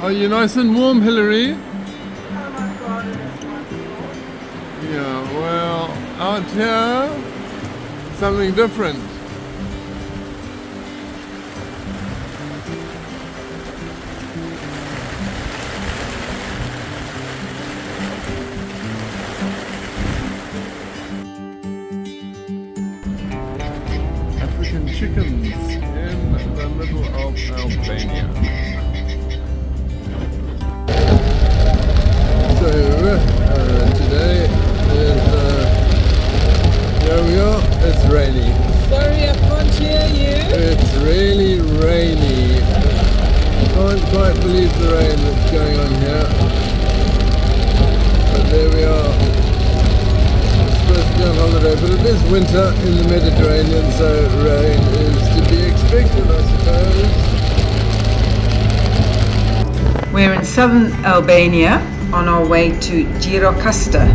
Are you nice and warm, Hillary? Oh my God, it is wonderful. Yeah, well, out here, something different. African chickens in the middle of Albania. So today is, here we are, it's rainy. Sorry, I can't hear you. It's really rainy. Can't quite believe the rain that's going on here. But there we are. It's supposed to be on holiday, but it is winter in the Mediterranean, so rain is to be expected, I suppose. We're in southern Albania on our way to Gjirokaster,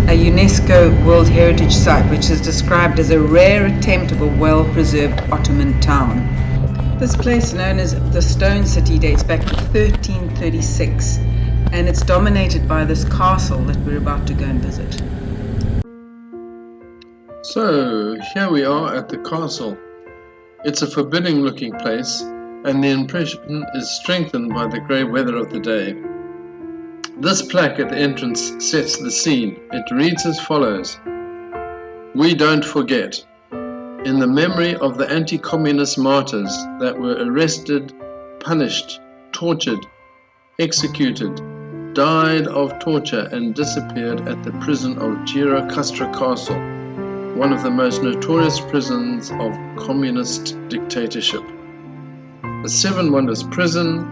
a UNESCO World Heritage Site which is described as a rare attempt of a well-preserved Ottoman town. This place, known as the Stone City, dates back to 1336 and it's dominated by this castle that we're about to go and visit. So here we are at the castle. It's a forbidding looking place and the impression is strengthened by the grey weather of the day. This plaque at the entrance sets the scene. It reads as follows: "We don't forget. In the memory of the anti-communist martyrs that were arrested, punished, tortured, executed, died of torture and disappeared at the prison of Gjirokaster Castle, one of the most notorious prisons of communist dictatorship. The Seven Wonders Prison,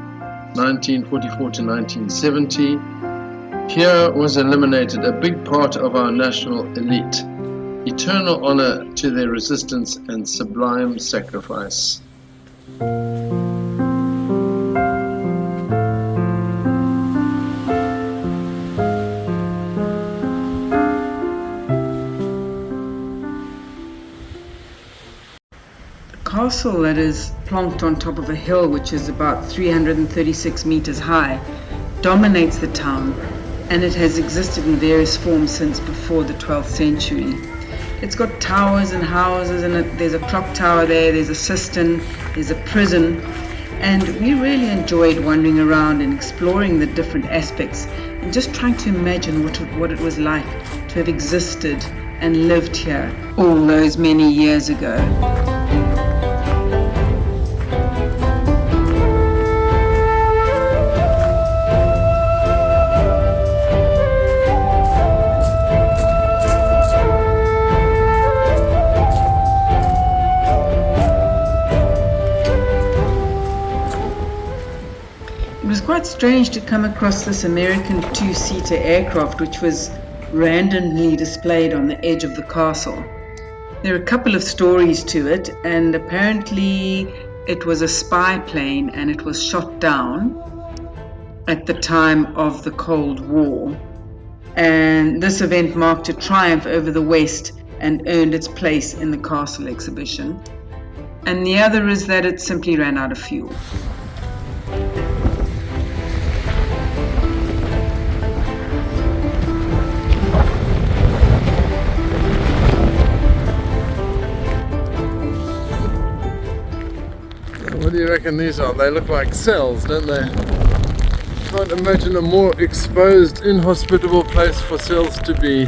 1944 to 1970. Here was eliminated a big part of our national elite. Eternal honor to their resistance and sublime sacrifice." The castle that is plonked on top of a hill which is about 336 meters high dominates the town, and it has existed in various forms since before the 12th century. It's got towers and houses, and there's a clock tower there, there's a cistern, there's a prison, and we really enjoyed wandering around and exploring the different aspects and just trying to imagine what it was like to have existed and lived here all those many years ago. It was quite strange to come across this American two-seater aircraft which was randomly displayed on the edge of the castle. There are a couple of stories to it, and apparently it was a spy plane and it was shot down at the time of the Cold War. And this event marked a triumph over the West and earned its place in the castle exhibition. And the other is that it simply ran out of fuel. What do you reckon these are? They look like cells, don't they? Can't imagine a more exposed, inhospitable place for cells to be.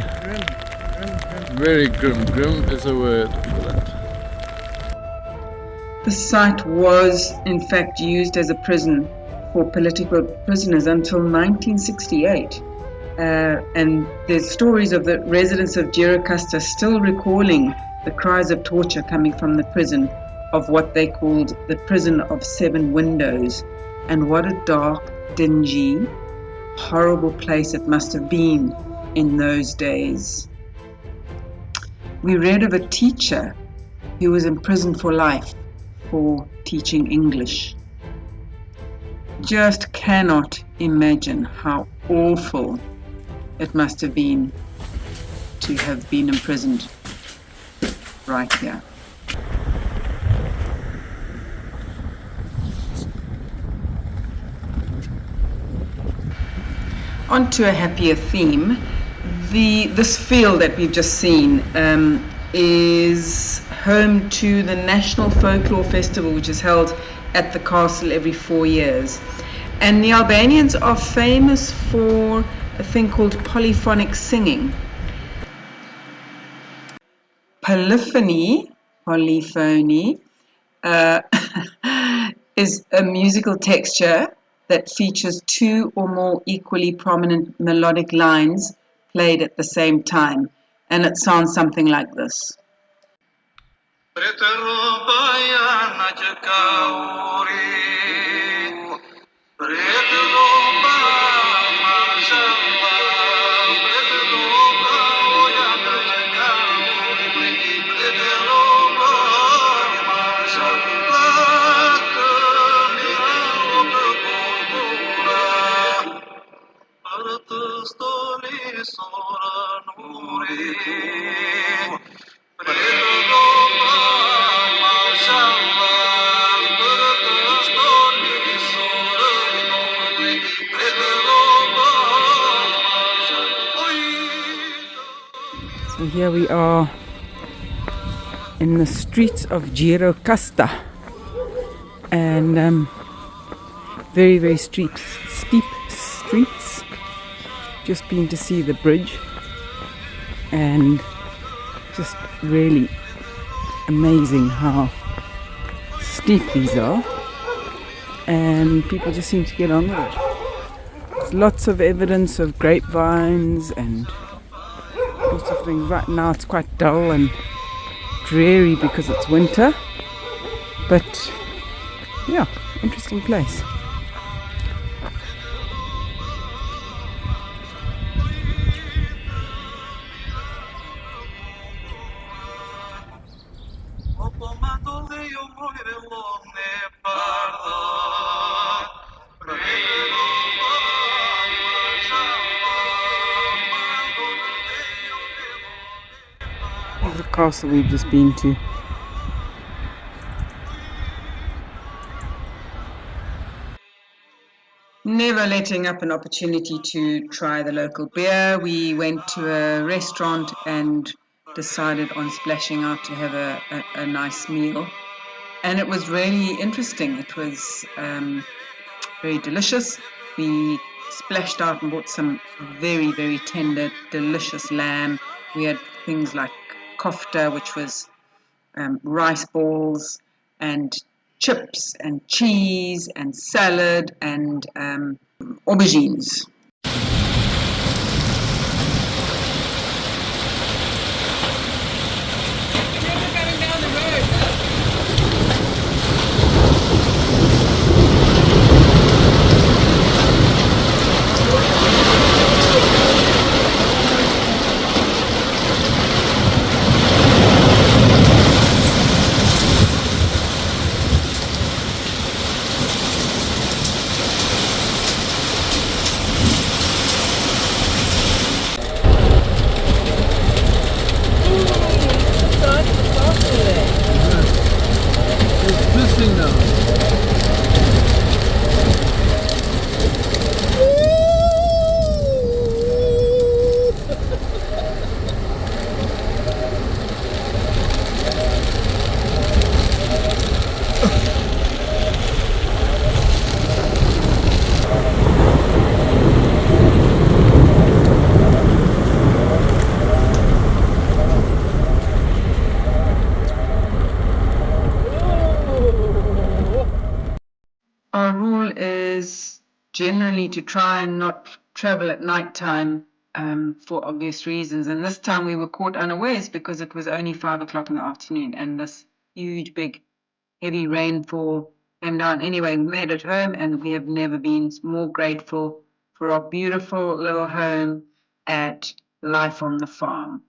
Very grim. Grim is a word for that. The site was in fact used as a prison for political prisoners until 1968. And there's stories of the residents of Gjirokaster still recalling the cries of torture coming from the prison, of what they called the prison of seven windows. And what a dark, dingy, horrible place it must have been in those days. We read of a teacher who was imprisoned for life for teaching English. Just cannot imagine how awful it must have been to have been imprisoned right here. Onto a happier theme. This field that we've just seen is home to the National Folklore Festival, which is held at the castle every 4 years. And the Albanians are famous for a thing called polyphonic singing. Polyphony is a musical texture that features two or more equally prominent melodic lines played at the same time, and it sounds something like this. So here we are in the streets of Gjirokaster, and very, very steep streets. Just been to see the bridge, and just really amazing how steep these are, and people just seem to get on with it. There's lots of evidence of grapevines and lots of things. Right now it's quite dull and dreary because it's winter, but yeah, interesting place. The castle we've just been to. Never letting up an opportunity to try the local beer. We went to a restaurant and decided on splashing out to have a nice meal. And it was really interesting. It was very delicious. We splashed out and bought some very, very tender, delicious lamb. We had things like kofta, which was rice balls and chips and cheese and salad and aubergines. Our rule is generally to try and not travel at night time for obvious reasons. And this time we were caught unawares because it was only 5 o'clock in the afternoon and this huge, big, heavy rainfall came down. Anyway, we made it home and we have never been more grateful for our beautiful little home at Life on the Farm.